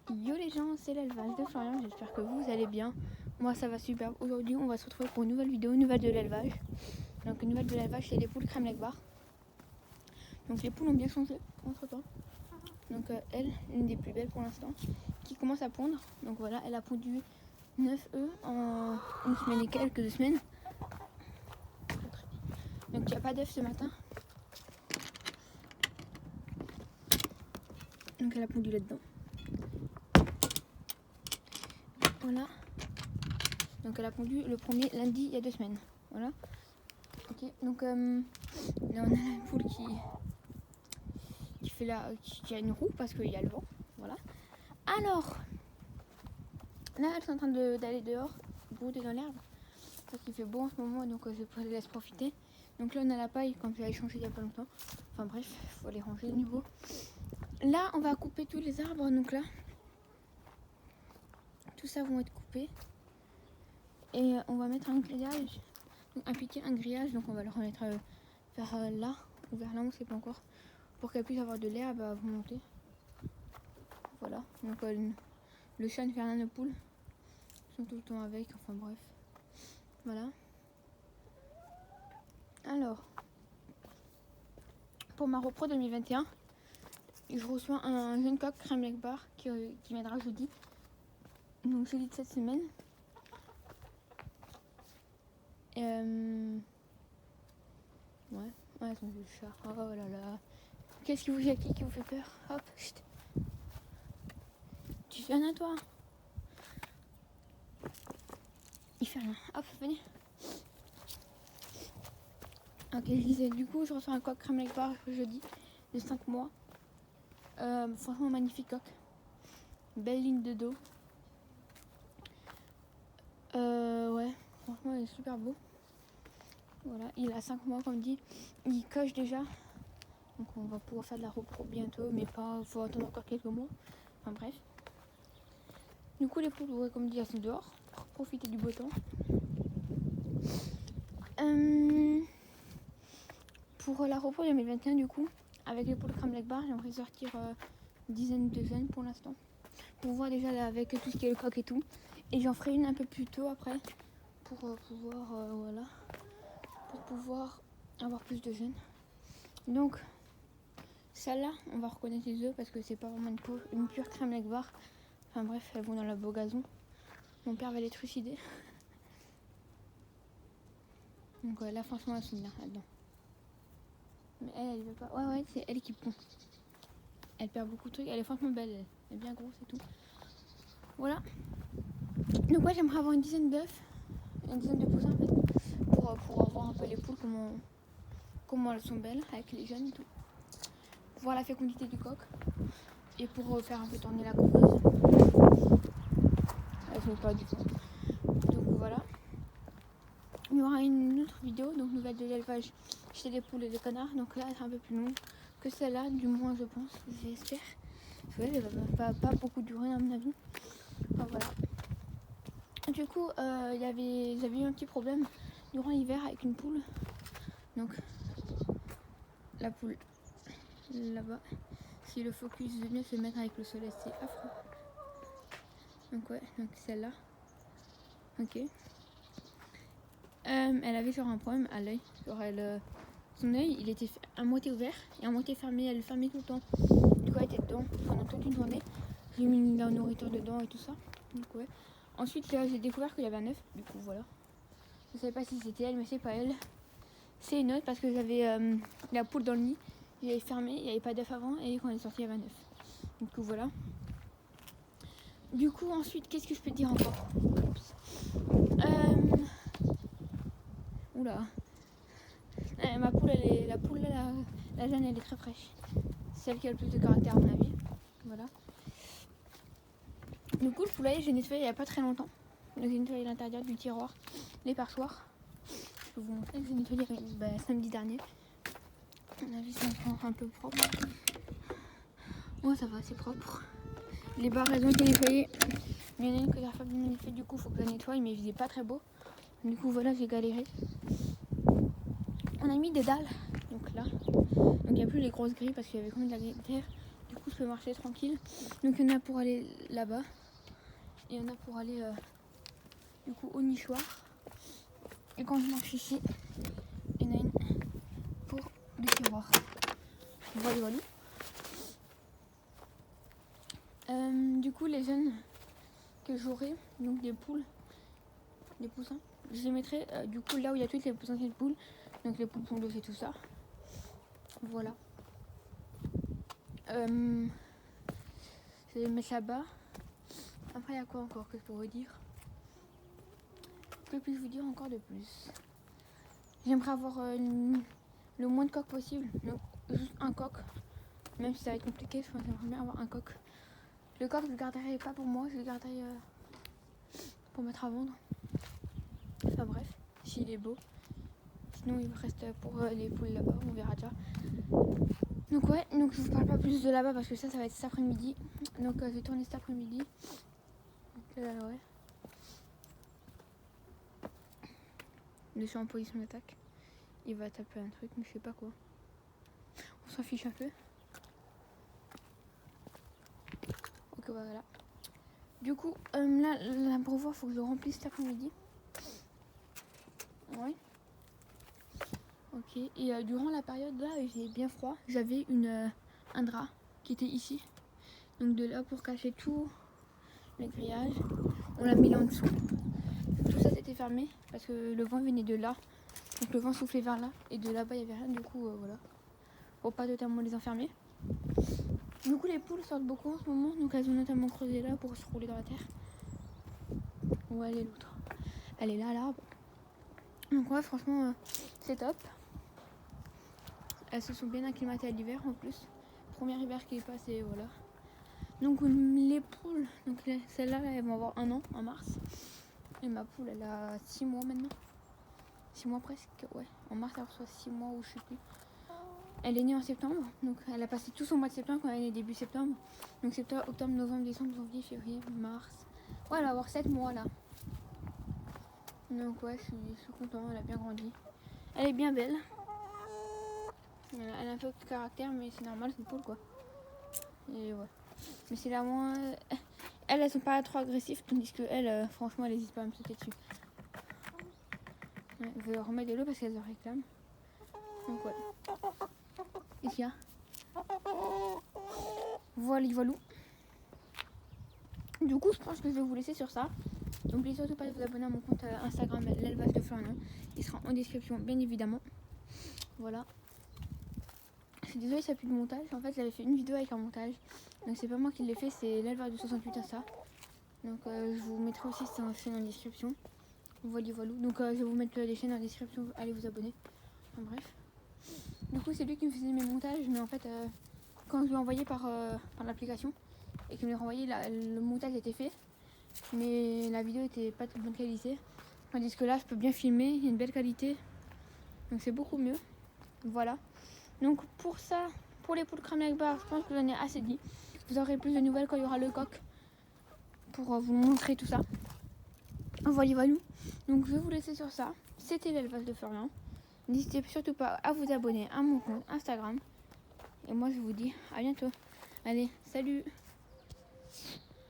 Yo les gens, c'est l'élevage de Florian, j'espère que vous allez bien. Moi ça va super. Aujourd'hui on va se retrouver pour une nouvelle vidéo, une nouvelle de l'élevage. Donc une nouvelle de l'élevage, c'est les poules crème bar. Donc les poules ont bien changé entre temps. Donc elle, une des plus belles pour l'instant, qui commence à pondre. Donc voilà, elle a pondu 9 œufs en une semaine et quelques, 2 semaines. Donc il n'y a pas d'œufs ce matin. Donc elle a pondu là-dedans. Voilà. Donc elle a pondu le premier lundi il y a 2 semaines. Voilà. Ok. Donc là on a la poule qui fait qui a une roue parce qu'il y a le vent. Voilà. Alors là elles sont en train d'aller dehors, brouter dans l'herbe. Parce qu'il fait beau en ce moment, donc je les laisse profiter. Donc là on a la paille comme j'avais changé il n'y a pas longtemps. Enfin bref, il faut les ranger de nouveau. Là on va couper tous les arbres, donc là tout ça vont être coupés. Et on va mettre un grillage, appliquer un grillage, donc on va le remettre vers là, ou vers là, on ne sait pas encore, pour qu'elle puisse avoir de l'herbe à monter. Voilà, donc le chat ne fait rien de poule, ils sont tout le temps avec, enfin bref. Voilà. Alors, pour ma repro 2021, je reçois un jeune coq crème bar qui viendra jeudi, donc jeudi de cette semaine. Ouais, c'est le chat. Oh là là. Qu'est-ce qui vous fait peur? Hop, chut. Tu fais rien toi? Il fait rien. Hop, venez. Ok, je disais, du coup, je reçois un coq crème bar jeudi de 5 mois. Franchement, magnifique coq. Belle ligne de dos. Ouais, franchement, il est super beau. Voilà, il a 5 mois, comme dit. Il coche déjà. Donc, on va pouvoir faire de la repro bientôt, mais pas, faut attendre encore quelques mois. Enfin, bref. Du coup, les poules, ouais, comme dit, elles sont dehors pour profiter du beau temps. Pour la repro 2021, du coup, avec les poules crème bar, j'aimerais sortir une dizaine de jeunes pour l'instant. Pour voir déjà là, avec tout ce qui est le coq et tout. Et j'en ferai une un peu plus tôt après pour pouvoir avoir plus de jeunes. Donc celle-là, on va reconnaître les œufs parce que c'est pas vraiment une pure crème bar. Enfin bref, elles vont dans la beau gazon. Mon père va les trucider. Donc là franchement elles sont bien là-dedans. Mais elle veut pas. Ouais, c'est elle qui pond. Elle perd beaucoup de trucs. Elle est franchement belle. Elle est bien grosse et tout. Voilà. Donc ouais, j'aimerais avoir une dizaine d'œufs. Une dizaine de poussins en fait. Pour voir un peu les poules, comment elles sont belles avec les jeunes et tout. Pour voir la fécondité du coq. Et pour faire un peu tourner la couveuse. Elle ne fait pas du tout. Donc voilà. Il y aura une autre vidéo, donc nouvelle de l'élevage chez les poules et les canards. Donc là, elle sera un peu plus longue que celle-là, du moins je pense, j'espère. Ouais, elle va pas beaucoup durer à mon avis. Enfin, voilà. Du coup, j'avais eu un petit problème durant l'hiver avec une poule. Donc, la poule là-bas. Si le focus veut bien se mettre avec le soleil, c'est affreux. Donc ouais, donc celle-là. Ok. Elle avait genre un problème à l'œil. Genre son œil, il était à moitié ouvert et à moitié fermé. Elle le fermait tout le temps. Du coup, elle était dedans pendant toute une journée. J'ai mis la nourriture dedans et tout ça. Donc ouais. Ensuite, j'ai découvert qu'il y avait un œuf. Du coup, voilà. Je savais pas si c'était elle, mais c'est pas elle. C'est une autre parce que j'avais la poule dans le nid. J'avais fermé, il n'y avait pas d'œuf avant et quand elle est sortie, il y avait un œuf. Du coup, voilà. Du coup, ensuite, qu'est-ce que je peux te dire encore? Oula. Ma poule, la jeune, elle est très fraîche. C'est celle qui a le plus de caractère à mon avis. Voilà. Du coup, le poulailler, j'ai nettoyé il n'y a pas très longtemps. Donc, j'ai nettoyé l'intérieur du tiroir, les perchoirs. Je peux vous montrer que j'ai nettoyé samedi dernier. À mon avis, c'est encore un peu propre. Ouais, ça va, c'est propre. Les barres, elles ont été nettoyées. Il y en a une que la femme m'a nettoyée, du coup, il faut que je la nettoie, mais il faisait pas très beau. Du coup, voilà, j'ai galéré. On a mis des dalles, donc là. Donc, il n'y a plus les grosses grilles parce qu'il y avait quand même de la grille derrière. Du coup, coup je peux marcher tranquille. Donc il y en a pour aller là-bas. Et il y en a pour aller du coup au nichoir. Et quand je marche ici, il y en a une pour le tiroir. Voilà. Du coup les jeunes que j'aurai, donc des poules, des poussins, je les mettrai du coup là où il y a toutes les anciennes poules, donc les poules pondos et tout ça. Voilà. Je vais les mettre là-bas. Après il y a quoi encore que je pourrais dire? Que puis-je vous dire encore de plus? J'aimerais avoir le moins de coques possible, donc juste un coq. Même si ça va être compliqué, je pense que j'aimerais bien avoir un coq. Le coq je le garderai pas pour moi, je le garderai pour mettre à vendre. Enfin bref, s'il est beau. Sinon il me reste pour les poules là-bas, on verra déjà. Donc ouais, donc je vous parle pas plus de là-bas parce que ça va être cet après-midi. Donc je vais tourner cet après-midi. Donc ouais. Le suis en position d'attaque. Il va taper un truc, mais je sais pas quoi. On s'en fiche un peu. Ok voilà. Du coup, là, l'abreuvoir, faut que je le remplisse cet après-midi. Ouais. Ok. Et durant la période là, il faisait bien froid. J'avais un drap qui était ici. Donc de là pour cacher tout le grillage. On l'a mis là en dessous. Tout ça c'était fermé parce que le vent venait de là. Donc le vent soufflait vers là. Et de là-bas il n'y avait rien. Du coup voilà. Pour pas totalement les enfermer. Du coup les poules sortent beaucoup en ce moment. Donc elles ont notamment creusé là pour se rouler dans la terre. Où elle est l'autre? Elle est là, là. Donc ouais, franchement, c'est top. Elles se sont bien acclimatées à l'hiver en plus. Premier hiver qui est passé, voilà. Donc les poules, donc celles-là, elles vont avoir 1 an en mars. Et ma poule, elle a 6 mois maintenant. 6 mois presque, ouais. En mars, elle reçoit 6 mois ou je sais plus. Elle est née en septembre, donc elle a passé tout son mois de septembre quand elle est née début septembre. Donc septembre, octobre, novembre, décembre, janvier, février, mars. Ouais, elle va avoir 7 mois là. Donc ouais, je suis content, elle a bien grandi. Elle est bien belle. Elle a un peu de caractère, mais c'est normal, c'est une poule quoi. Et ouais. Mais c'est la moins... Elles sont pas trop agressives, tandis que elle, franchement, elle n'hésite pas à me sauter dessus. Ouais, je vais remettre de l'eau parce qu'elles en réclament. Donc ouais. Qu'est-ce qu'il y a? Voilà. Du coup, je pense que je vais vous laisser sur ça. N'oubliez surtout pas de vous abonner à mon compte Instagram, l'élevage de Florian. Il sera en description, bien évidemment. Voilà. Je suis désolée, ça n'a plus de montage. En fait, j'avais fait une vidéo avec un montage. Donc, c'est pas moi qui l'ai fait, c'est l'élevage de 68 Insta. Donc, je vous mettrai aussi sa chaîne en description. Voilà. Donc, je vais vous mettre les chaînes en description. Allez vous abonner. Enfin, bref. Du coup, c'est lui qui me faisait mes montages. Mais en fait, quand je lui ai envoyé par l'application et qu'il me l'a renvoyé, le montage était fait. Mais la vidéo était pas de bonne qualité. Tandis que là, je peux bien filmer. Il y a une belle qualité. Donc, c'est beaucoup mieux. Voilà. Donc pour ça, pour les poules crème avec barre, je pense que j'en ai assez dit. Vous aurez plus de nouvelles quand il y aura le coq pour vous montrer tout ça. Voilà. Donc je vais vous laisser sur ça. C'était l'élevage de Florian. N'hésitez surtout pas à vous abonner à mon compte Instagram. Et moi je vous dis à bientôt. Allez, salut!